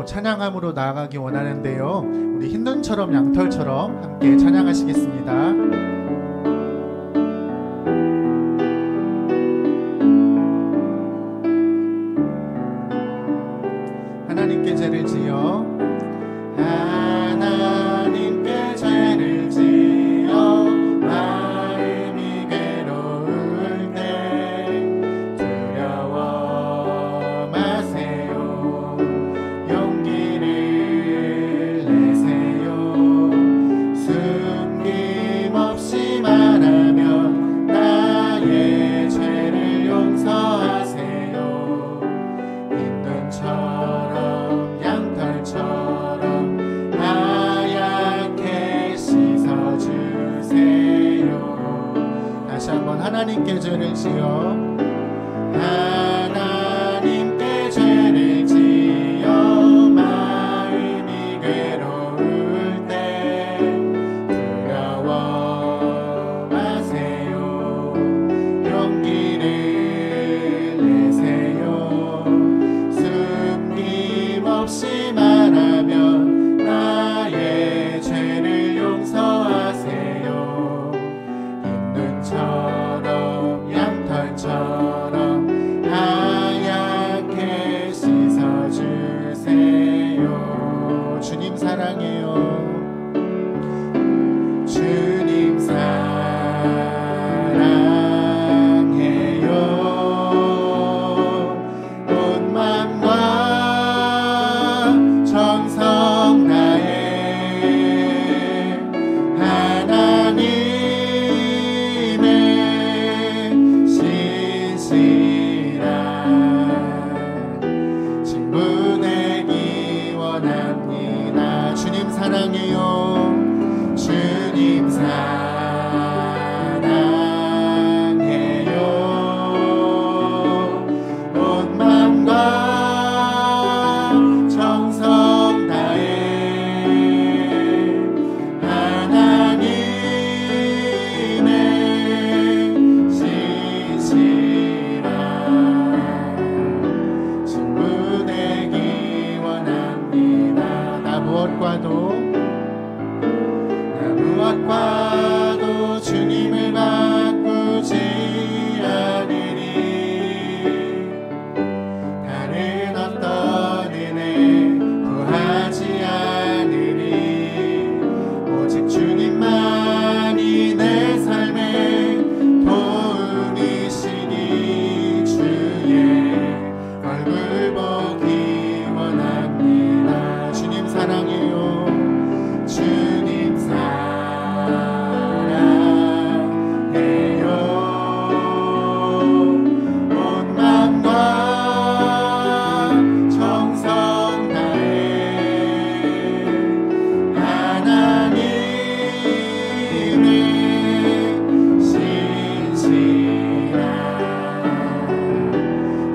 찬양함으로 나아가기 원하는데요. 우리 흰 눈처럼 양털처럼 함께 찬양하시겠습니다. 하나님께 죄를 지어 하나님께 죄를 지어 마음이 괴로울 때 두려워 마세요. 용기를 내세요. 숨김없이 말하면 나의 죄를 용서하세요. 흰 눈처럼 양털처럼 하얗게 씻어주세요. 다시 한번 하나님께 죄를 지어 하나님께 죄를 지어 마음이 괴로울 때 두려워 마세요. 용기를 내세요. 숨김없이 말하면 나의 죄를 용서하세요. 흰 눈처럼 양털처럼 하얗게 씻어주세요. 주님 사랑해요. 주님 사랑해요. 온 맘과 정성 다해 하나님의 신실한 친구 되기 원합니다. 주님 사랑해요. 주님 사랑해요. 온 맘과 정성 다해 하나님의 신실한 친구 되기 원합니다. 나 무엇과도 주님을 바꾸지 않으리. 다른 어떤 은혜 구하지 않으리. 오직 주님만이 내 삶의 도움이시니 주의 얼굴 보기 원합니다. 주님 사랑해요. 주님 사랑해요. 온 맘과 정성 다해 하나님의 신실한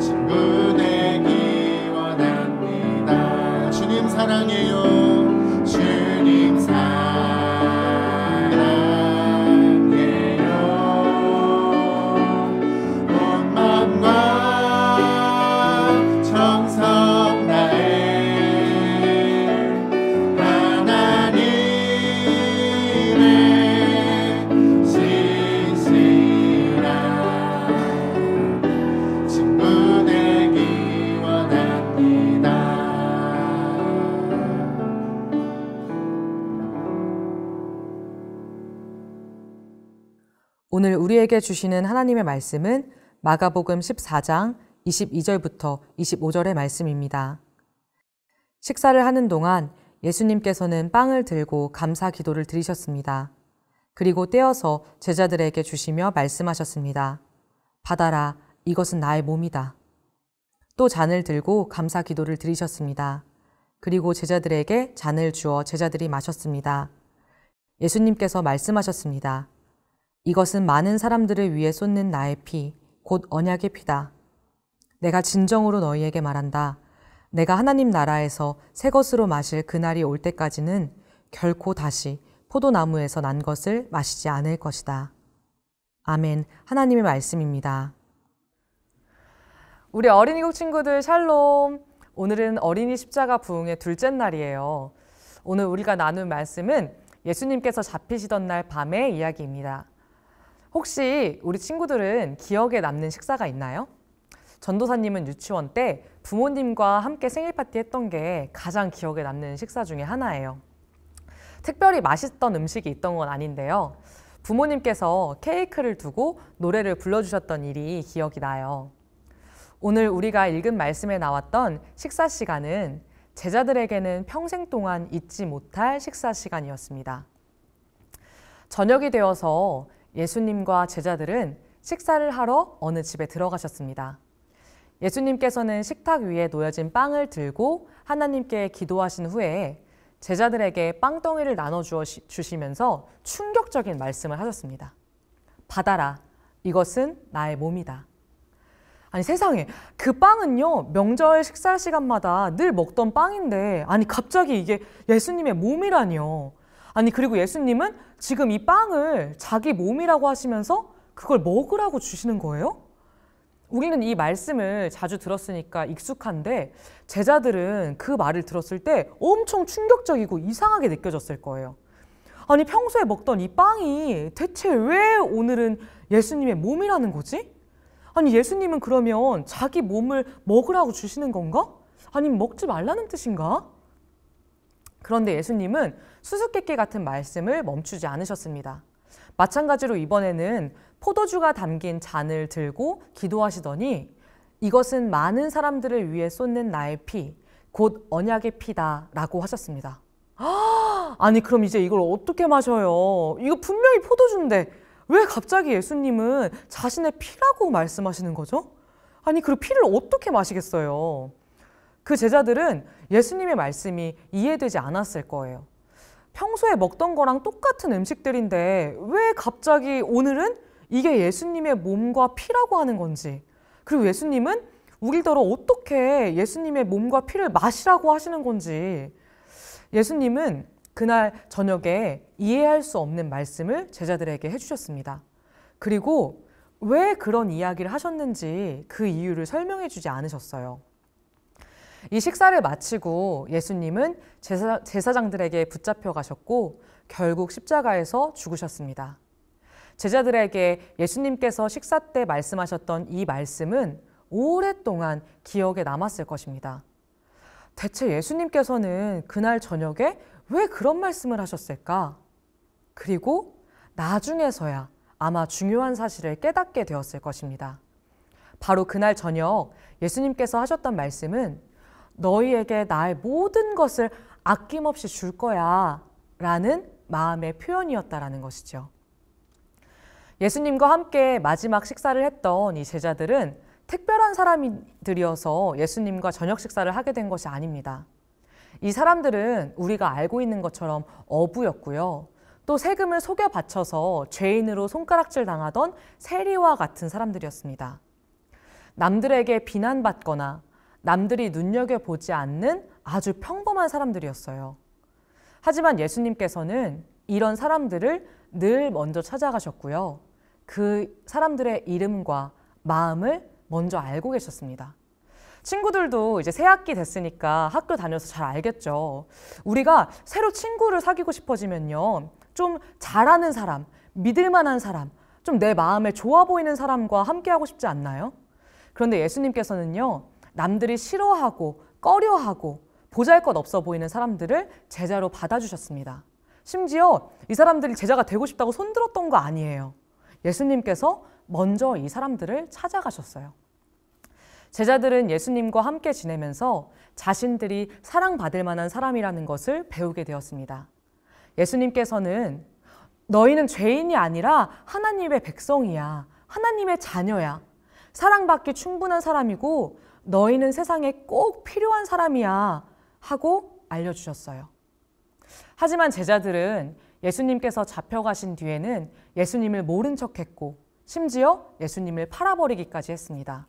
친구 되기 원합니다. 주님 사랑해요. 주님 사랑해요. 온 맘과 정성 다해 하나님의 신실한 친구 되기 원합니다. 오늘 우리에게 주시는 하나님의 말씀은 마가복음 14장 22절부터 25절의 말씀입니다. 식사를 하는 동안 예수님께서는 빵을 들고 감사 기도를 드리셨습니다. 그리고 떼어서 제자들에게 주시며 말씀하셨습니다. 받아라, 이것은 나의 몸이다. 또 잔을 들고 감사 기도를 드리셨습니다. 그리고 제자들에게 잔을 주어 제자들이 마셨습니다. 예수님께서 말씀하셨습니다. 이것은 많은 사람들을 위해 쏟는 나의 피, 곧 언약의 피다. 내가 진정으로 너희에게 말한다. 내가 하나님 나라에서 새 것으로 마실 그날이 올 때까지는 결코 다시 포도나무에서 난 것을 마시지 않을 것이다. 아멘. 하나님의 말씀입니다. 우리 어린이국 친구들 샬롬. 오늘은 어린이 십자가 부흥의 둘째 날이에요. 오늘 우리가 나눈 말씀은 예수님께서 잡히시던 날 밤의 이야기입니다. 혹시 우리 친구들은 기억에 남는 식사가 있나요? 전도사님은 유치원 때 부모님과 함께 생일 파티 했던 게 가장 기억에 남는 식사 중에 하나예요. 특별히 맛있던 음식이 있던 건 아닌데요. 부모님께서 케이크를 두고 노래를 불러주셨던 일이 기억이 나요. 오늘 우리가 읽은 말씀에 나왔던 식사 시간은 제자들에게는 평생 동안 잊지 못할 식사 시간이었습니다. 저녁이 되어서 예수님과 제자들은 식사를 하러 어느 집에 들어가셨습니다. 예수님께서는 식탁 위에 놓여진 빵을 들고 하나님께 기도하신 후에 제자들에게 빵덩이를 나눠주시면서 충격적인 말씀을 하셨습니다. 받아라, 이것은 나의 몸이다. 아니 세상에, 그 빵은요 명절 식사 시간마다 늘 먹던 빵인데 아니 갑자기 이게 예수님의 몸이라니요. 아니 그리고 예수님은 지금 이 빵을 자기 몸이라고 하시면서 그걸 먹으라고 주시는 거예요? 우리는 이 말씀을 자주 들었으니까 익숙한데 제자들은 그 말을 들었을 때 엄청 충격적이고 이상하게 느껴졌을 거예요. 아니 평소에 먹던 이 빵이 대체 왜 오늘은 예수님의 몸이라는 거지? 아니 예수님은 그러면 자기 몸을 먹으라고 주시는 건가? 아니면 먹지 말라는 뜻인가? 그런데 예수님은 수수께끼 같은 말씀을 멈추지 않으셨습니다. 마찬가지로 이번에는 포도주가 담긴 잔을 들고 기도하시더니 이것은 많은 사람들을 위해 쏟는 나의 피, 곧 언약의 피다 라고 하셨습니다. 아니 그럼 이제 이걸 어떻게 마셔요? 이거 분명히 포도주인데 왜 갑자기 예수님은 자신의 피라고 말씀하시는 거죠? 아니 그리고 피를 어떻게 마시겠어요? 그 제자들은 예수님의 말씀이 이해되지 않았을 거예요. 평소에 먹던 거랑 똑같은 음식들인데 왜 갑자기 오늘은 이게 예수님의 몸과 피라고 하는 건지, 그리고 예수님은 우리더러 어떻게 예수님의 몸과 피를 마시라고 하시는 건지, 예수님은 그날 저녁에 이해할 수 없는 말씀을 제자들에게 해주셨습니다. 그리고 왜 그런 이야기를 하셨는지 그 이유를 설명해 주지 않으셨어요. 이 식사를 마치고 예수님은 제사장들에게 붙잡혀 가셨고 결국 십자가에서 죽으셨습니다. 제자들에게 예수님께서 식사 때 말씀하셨던 이 말씀은 오랫동안 기억에 남았을 것입니다. 대체 예수님께서는 그날 저녁에 왜 그런 말씀을 하셨을까? 그리고 나중에서야 아마 중요한 사실을 깨닫게 되었을 것입니다. 바로 그날 저녁 예수님께서 하셨던 말씀은 너희에게 나의 모든 것을 아낌없이 줄 거야 라는 마음의 표현이었다라는 것이죠. 예수님과 함께 마지막 식사를 했던 이 제자들은 특별한 사람들이어서 예수님과 저녁 식사를 하게 된 것이 아닙니다. 이 사람들은 우리가 알고 있는 것처럼 어부였고요. 또 세금을 속여 바쳐서 죄인으로 손가락질 당하던 세리와 같은 사람들이었습니다. 남들에게 비난받거나 남들이 눈여겨보지 않는 아주 평범한 사람들이었어요. 하지만 예수님께서는 이런 사람들을 늘 먼저 찾아가셨고요. 그 사람들의 이름과 마음을 먼저 알고 계셨습니다. 친구들도 이제 새 학기 됐으니까 학교 다녀서 잘 알겠죠. 우리가 새로 친구를 사귀고 싶어지면요. 좀 잘하는 사람, 믿을 만한 사람, 좀 내 마음에 좋아 보이는 사람과 함께하고 싶지 않나요? 그런데 예수님께서는요. 남들이 싫어하고 꺼려하고 보잘것없어 보이는 사람들을 제자로 받아주셨습니다. 심지어 이 사람들이 제자가 되고 싶다고 손들었던 거 아니에요. 예수님께서 먼저 이 사람들을 찾아가셨어요. 제자들은 예수님과 함께 지내면서 자신들이 사랑받을 만한 사람이라는 것을 배우게 되었습니다. 예수님께서는 너희는 죄인이 아니라 하나님의 백성이야. 하나님의 자녀야. 사랑받기 충분한 사람이고 너희는 세상에 꼭 필요한 사람이야 하고 알려주셨어요. 하지만 제자들은 예수님께서 잡혀가신 뒤에는 예수님을 모른 척했고 심지어 예수님을 팔아버리기까지 했습니다.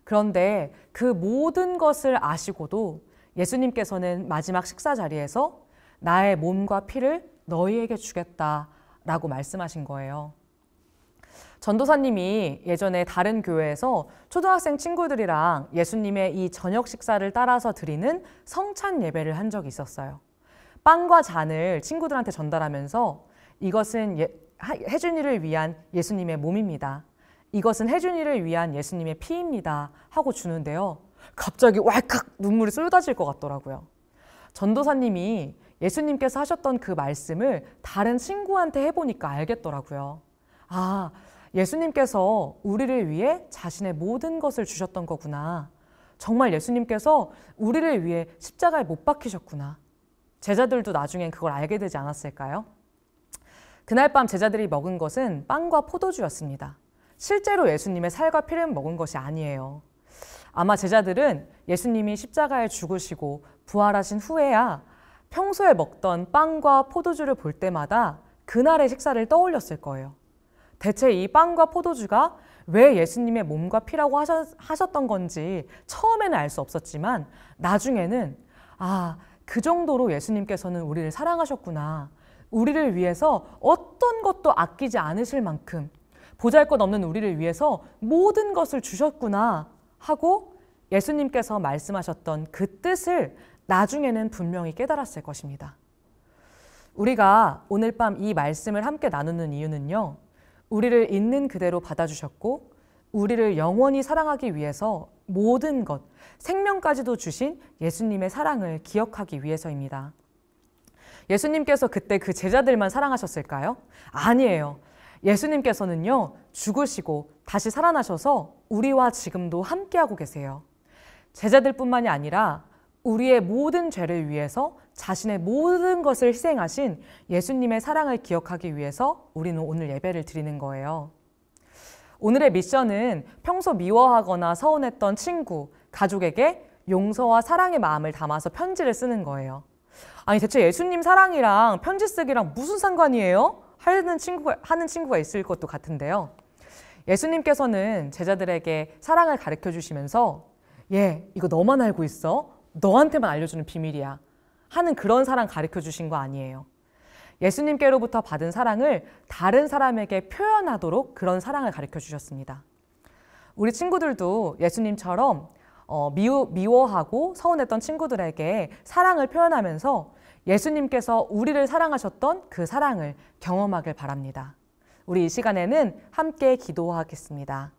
그런데 그 모든 것을 아시고도 예수님께서는 마지막 식사 자리에서 나의 몸과 피를 너희에게 주겠다라고 말씀하신 거예요. 전도사님이 예전에 다른 교회에서 초등학생 친구들이랑 예수님의 이 저녁 식사를 따라서 드리는 성찬 예배를 한 적이 있었어요. 빵과 잔을 친구들한테 전달하면서 이것은 혜준이를 위한 예수님의 몸입니다. 이것은 혜준이를 위한 예수님의 피입니다. 하고 주는데요. 갑자기 왈칵 눈물이 쏟아질 것 같더라고요. 전도사님이 예수님께서 하셨던 그 말씀을 다른 친구한테 해보니까 알겠더라고요. 아, 예수님께서 우리를 위해 자신의 모든 것을 주셨던 거구나. 정말 예수님께서 우리를 위해 십자가에 못 박히셨구나. 제자들도 나중엔 그걸 알게 되지 않았을까요? 그날 밤 제자들이 먹은 것은 빵과 포도주였습니다. 실제로 예수님의 살과 피를 먹은 것이 아니에요. 아마 제자들은 예수님이 십자가에 죽으시고 부활하신 후에야 평소에 먹던 빵과 포도주를 볼 때마다 그날의 식사를 떠올렸을 거예요. 대체 이 빵과 포도주가 왜 예수님의 몸과 피라고 하셨던 건지 처음에는 알 수 없었지만 나중에는 그 정도로 예수님께서는 우리를 사랑하셨구나. 우리를 위해서 어떤 것도 아끼지 않으실 만큼 보잘것없는 우리를 위해서 모든 것을 주셨구나 하고 예수님께서 말씀하셨던 그 뜻을 나중에는 분명히 깨달았을 것입니다. 우리가 오늘 밤 이 말씀을 함께 나누는 이유는요. 우리를 있는 그대로 받아주셨고 우리를 영원히 사랑하기 위해서 모든 것, 생명까지도 주신 예수님의 사랑을 기억하기 위해서입니다. 예수님께서 그때 그 제자들만 사랑하셨을까요? 아니에요. 예수님께서는요, 죽으시고 다시 살아나셔서 우리와 지금도 함께하고 계세요. 제자들뿐만이 아니라 우리의 모든 죄를 위해서 자신의 모든 것을 희생하신 예수님의 사랑을 기억하기 위해서 우리는 오늘 예배를 드리는 거예요. 오늘의 미션은 평소 미워하거나 서운했던 친구, 가족에게 용서와 사랑의 마음을 담아서 편지를 쓰는 거예요. 아니 대체 예수님 사랑이랑 편지 쓰기랑 무슨 상관이에요? 하는 친구가 있을 것도 같은데요. 예수님께서는 제자들에게 사랑을 가르쳐 주시면서 이거 너만 알고 있어? 너한테만 알려주는 비밀이야. 하는 그런 사랑 가르쳐 주신 거 아니에요. 예수님께로부터 받은 사랑을 다른 사람에게 표현하도록 그런 사랑을 가르쳐 주셨습니다. 우리 친구들도 예수님처럼 미워하고 서운했던 친구들에게 사랑을 표현하면서 예수님께서 우리를 사랑하셨던 그 사랑을 경험하길 바랍니다. 우리 이 시간에는 함께 기도하겠습니다.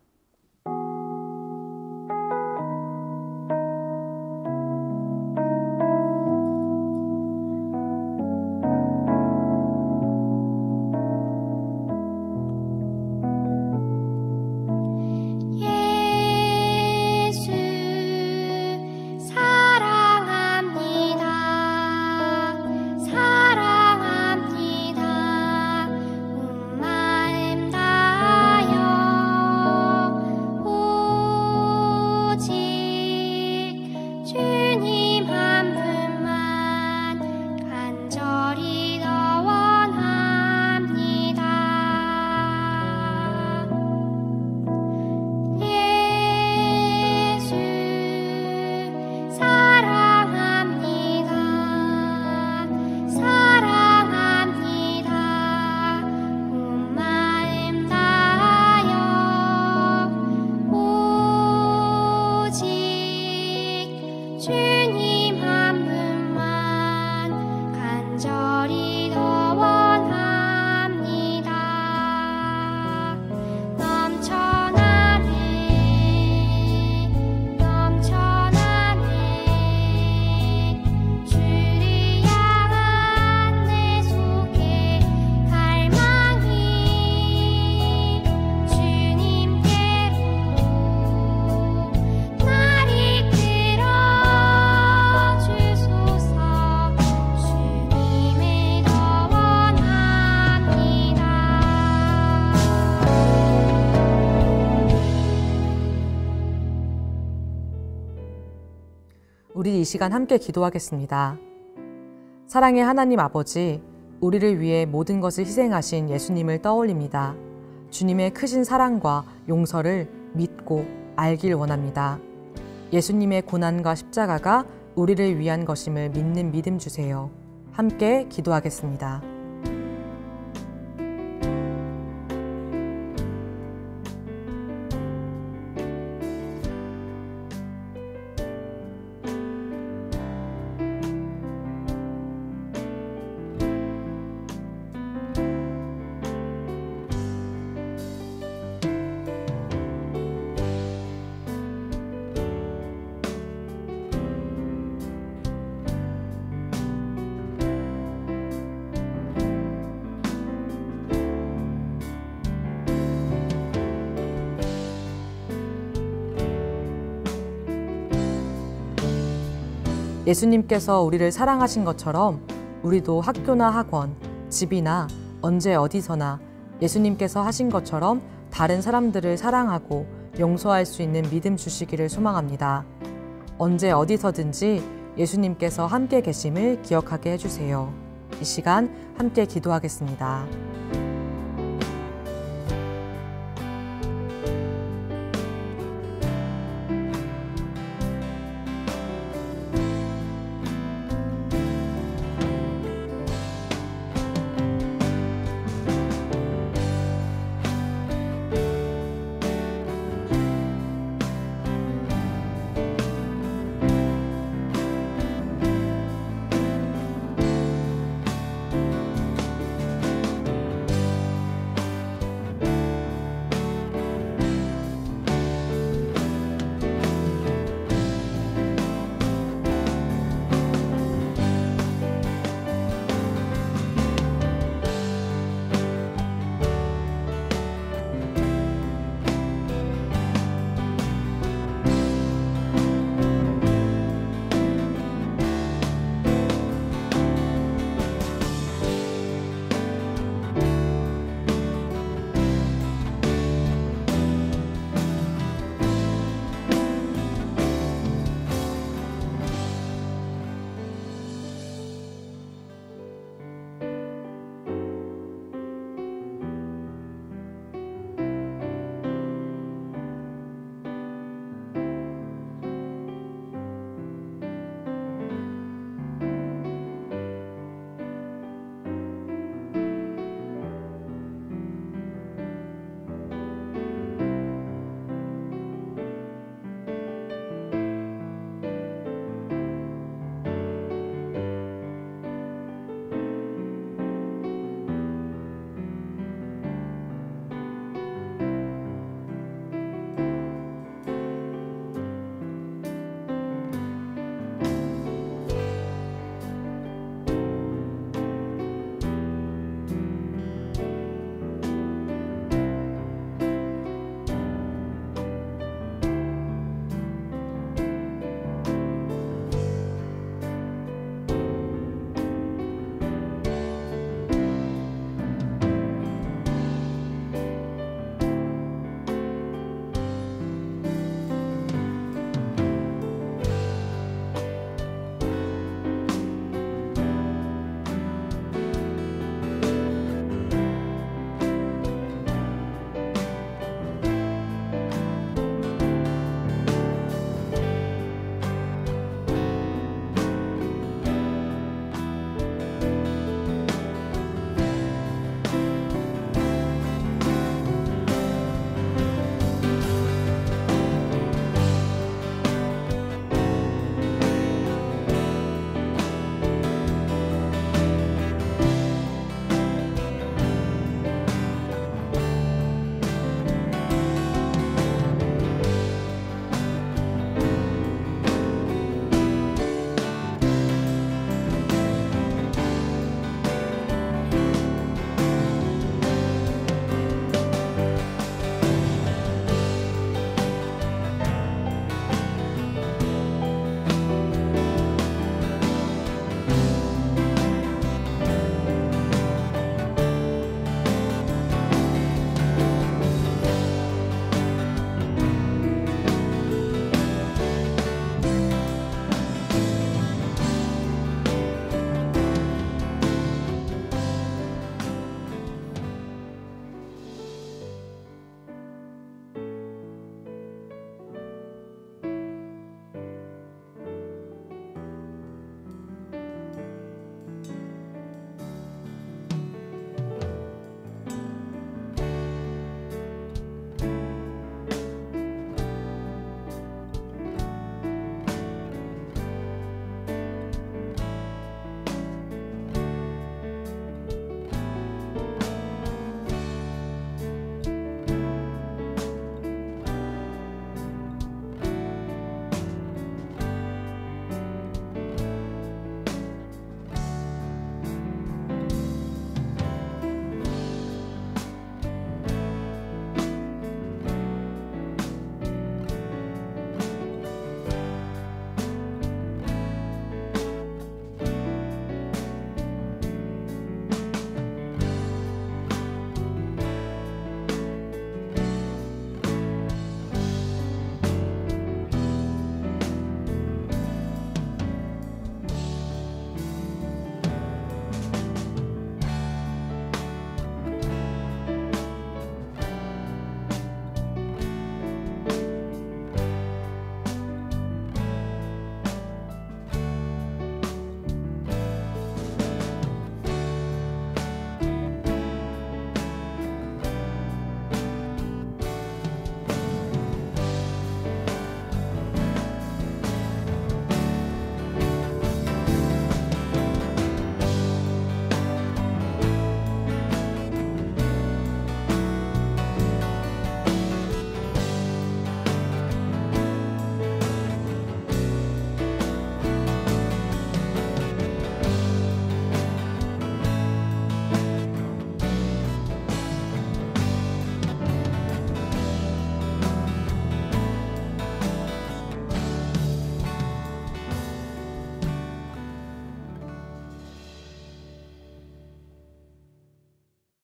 우리 이 시간 함께 기도하겠습니다. 사랑의 하나님 아버지, 우리를 위해 모든 것을 희생하신 예수님을 떠올립니다. 주님의 크신 사랑과 용서를 믿고 알길 원합니다. 예수님의 고난과 십자가가 우리를 위한 것임을 믿는 믿음 주세요. 함께 기도하겠습니다. 예수님께서 우리를 사랑하신 것처럼 우리도 학교나 학원, 집이나 언제 어디서나 예수님께서 하신 것처럼 다른 사람들을 사랑하고 용서할 수 있는 믿음 주시기를 소망합니다. 언제 어디서든지 예수님께서 함께 계심을 기억하게 해주세요. 이 시간 함께 기도하겠습니다.